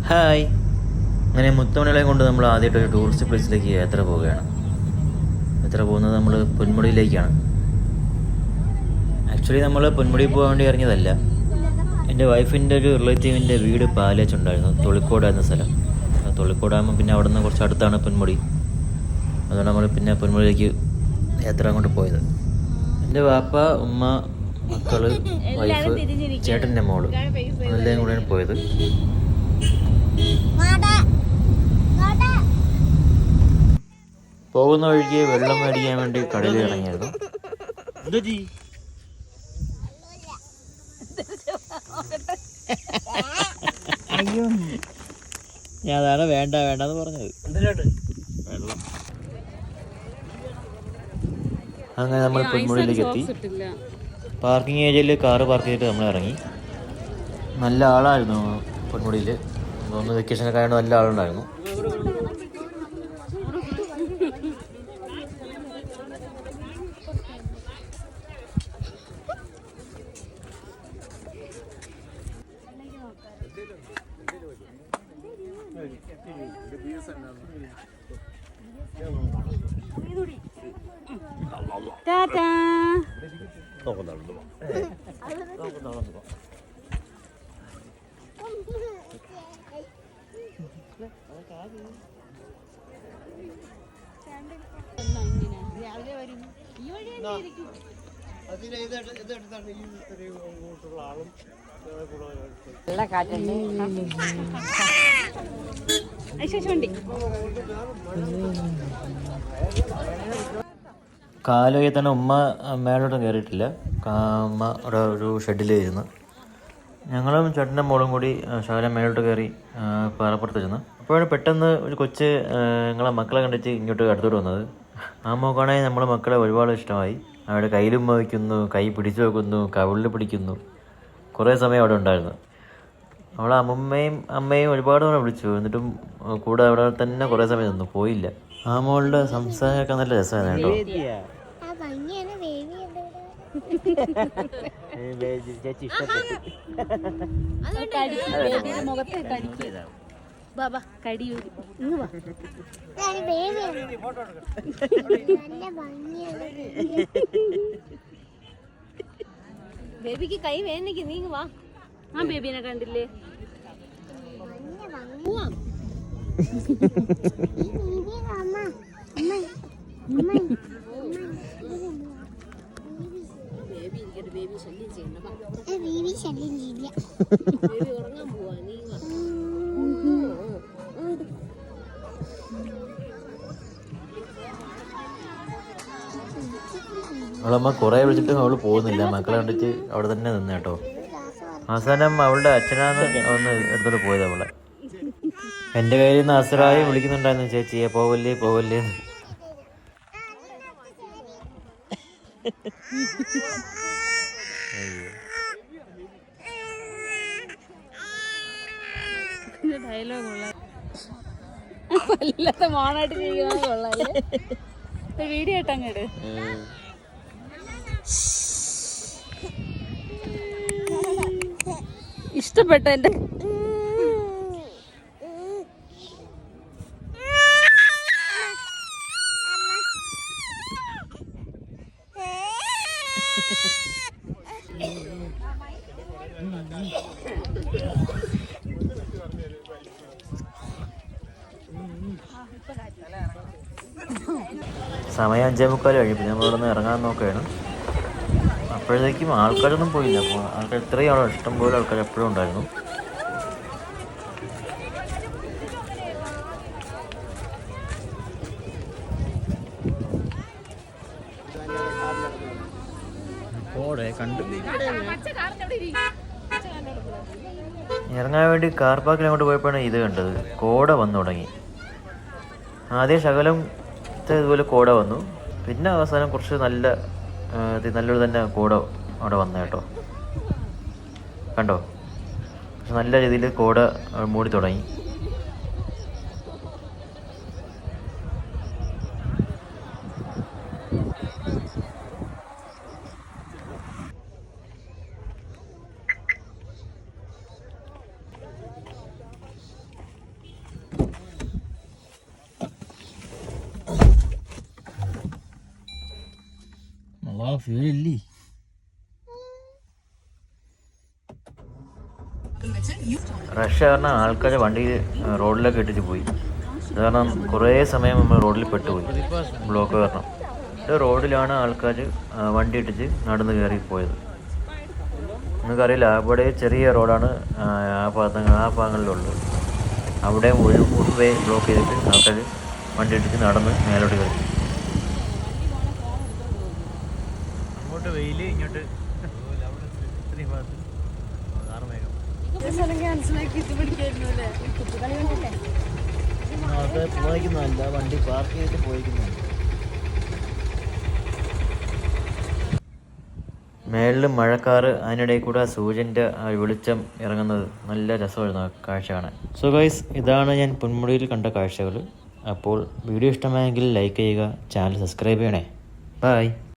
Hi. അങ്ങനെ മുത്തമണികളെ കൊണ്ട് നമ്മൾ ആദ്യമായിട്ടൊരു ടൂറിസ്റ്റ് പ്ലേസിലേക്ക് യാത്ര പോവുകയാണ്. യാത്ര പോകുന്നത് നമ്മൾ പൊന്മുടിയിലേക്കാണ്. ആക്ച്വലി നമ്മൾ പൊന്മുടി പോകാൻ വേണ്ടി ഇറങ്ങിയതല്ല. എൻ്റെ വൈഫിൻ്റെ ഒരു റിലേറ്റീവിൻ്റെ വീട് പാലാച്ചുണ്ടായിരുന്നു, തൊളിക്കോട് എന്ന സ്ഥലം. തൊളിക്കോടാകുമ്പോൾ പിന്നെ അവിടെ നിന്ന് കുറച്ച് അടുത്താണ് പൊന്മുടി. അതുകൊണ്ട് നമ്മൾ പിന്നെ പൊന്മുടിയിലേക്ക് യാത്ര അങ്ങോട്ട് പോയത്. എൻ്റെ വാപ്പ, ഉമ്മ, മക്കൾ, വൈഫ്, ചേട്ടൻ്റെ മോള് എല്ലാം കൂടെയാണ് പോയത്. പോകുന്ന വഴിക്ക് വെള്ളം മേടിക്കാൻ വേണ്ടി കടലിൽ ഇറങ്ങിയായിരുന്നു. അയ്യോ, ഞാൻ അതാണ് വേണ്ടെന്ന് പറഞ്ഞത്. വെള്ളം. അങ്ങനെ നമ്മൾ പൊന്മുടിയിലേക്ക് എത്തി. പാർക്കിംഗ് ഏരിയയിൽ കാറ് പാർക്ക് ചെയ്തിട്ട് നമ്മൾ ഇറങ്ങി. നല്ല ആളായിരുന്നു പൊന്മുടിയിൽ. ഒന്ന് വെക്കേഷനൊക്കെ ആയതുകൊണ്ട് നല്ല ആളുണ്ടായിരുന്നു. നല്ല കാറ്റല്ലേ. കാലൊക്കെ തന്നെ ഉമ്മ മേലോട്ടും കയറിയിട്ടില്ല. അമ്മ അവിടെ ഒരു ഷെഡിലായിരുന്നു. ഞങ്ങളും ചേട്ടൻ്റെ മോളും കൂടി ശകലം മേലോട്ട് കയറി പാറപ്പുറത്ത് ചെന്ന്. അപ്പോഴാണ് പെട്ടെന്ന് ഒരു കൊച്ച് ഞങ്ങളെ മക്കളെ കണ്ടിട്ട് ഇങ്ങോട്ട് അടുത്തോട്ട് വന്നത്. ആ മോക്കാണെങ്കിൽ നമ്മളെ മക്കളെ ഒരുപാട് ഇഷ്ടമായി. അവിടെ കയ്യിലും വയ്ക്കുന്നു, കൈ പിടിച്ചു വെക്കുന്നു, കവിളിൽ പിടിക്കുന്നു. കുറേ സമയം അവിടെ ഉണ്ടായിരുന്നു. അവളെ അമ്മയും ഒരുപാട് തവണ വിളിച്ചു. എന്നിട്ടും കൂടെ അവിടെ തന്നെ കുറേ സമയം നിന്നു, പോയില്ല. ആ മോളുടെ സംസാരമൊക്കെ നല്ല രസമായിരുന്നു കേട്ടോ. ബേബിക്ക് കൈ വേദനിക്ക്, നീങ്ങ വാ. ആ ബേബിനെ കണ്ടില്ലേ? ബേബി ഇരിക്കട്ടെ, ബേബി ശല്യം ചെയ്യണ്ട. ബേബി ശല്യം ചെയ്യില്ല. ബേബി ഉറങ്ങാൻ പോവാ, നീങ്ങ. അവളമ്മ കുറേ വിളിച്ചിട്ടും അവൾ പോകുന്നില്ല. മക്കളെ കണ്ടിട്ട് അവിടെ തന്നെ നിന്ന് കേട്ടോ. അവസാനം അവളുടെ അച്ഛനാണ് ഒന്ന് എടുത്തോട്ട് പോയത് അവളെ. എൻ്റെ കയ്യിൽ നിന്ന് അസറായി വിളിക്കുന്നുണ്ടായിരുന്നു, ചേച്ചിയെ പോവല്ലേ പോവല്ലേ. ഡയലോഗ് മോണായിട്ട് ചെയ്യുന്നത് കൊള്ളാല്ലേ. വീഡിയോ ഇട്ടങ്ങട്. ഇഷ്ടപ്പെട്ട എൻ്റെ സമയം 5:45 കഴിഞ്ഞു. പിന്നെ നമ്മളിവിടെ നിന്ന് ഇറങ്ങാൻ നോക്കുകയാണ്. അപ്പോഴത്തേക്കും ആൾക്കാരൊന്നും പോയില്ല. അപ്പോൾ ആൾക്കാർ ഇത്രയും ആളോ, ഇഷ്ടംപോലെ ആൾക്കാർ എപ്പോഴും ഉണ്ടായിരുന്നു. ഇറങ്ങാൻ വേണ്ടി കാർ പാർക്കിൽ അങ്ങോട്ട് പോയപ്പോഴാണ് ഇത് കണ്ടത്. കോട വന്നു തുടങ്ങി. ആദ്യം ശകലത്തെ ഇതുപോലെ കോട വന്നു. പിന്നെ അവസാനം കുറച്ച് നല്ലൊരു തന്നെ കോട അവിടെ വന്നു കേട്ടോ. കണ്ടോ, നല്ല രീതിയിൽ കോട മൂടി തുടങ്ങി. ഫീലില്ലേ? റഷ് കാരണം ആൾക്കാർ വണ്ടി റോഡിലൊക്കെ ഇട്ടിട്ട് പോയി. അത് കാരണം കുറേ സമയം നമ്മൾ റോഡിൽ പെട്ടുപോയി, ബ്ലോക്ക് കാരണം. റോഡിലാണ് ആൾക്കാർ വണ്ടി ഇട്ടിട്ട് നടന്ന് കയറി പോയത്. നിങ്ങൾക്കറിയില്ല, അവിടെ ചെറിയ റോഡാണ് ആ ഭാഗങ്ങളിലുള്ളത്. അവിടെ ഒരു ഫുൾ വേ ബ്ലോക്ക് ചെയ്തിട്ട് ആൾക്കാർ വണ്ടി ഇട്ടിട്ട് നടന്ന് മേലോട്ട് കയറി. അങ്ങോട്ട് വെയിൽ, ഇങ്ങോട്ട് ഇത്രയും ഭാഗത്ത് ആൾക്കാർ പോയിക്കുന്നതല്ല, വണ്ടി പാർക്ക് ചെയ്തിട്ട് പോയിക്കുന്നുണ്ട്. മേളിൽ മഴക്കാറ്, അതിനിടയിൽ കൂടെ സൂര്യൻ്റെ വെളിച്ചം ഇറങ്ങുന്നത് നല്ല രസമായിരുന്നു ആ കാഴ്ച കാണാൻ. സോ ഗൈസ്, ഇതാണ് ഞാൻ പൊന്മുടിയിൽ കണ്ട കാഴ്ചകൾ. അപ്പോൾ വീഡിയോ ഇഷ്ടമായെങ്കിൽ ലൈക്ക് ചെയ്യുക, ചാനൽ സബ്സ്ക്രൈബ് ചെയ്യണേ. ബൈ.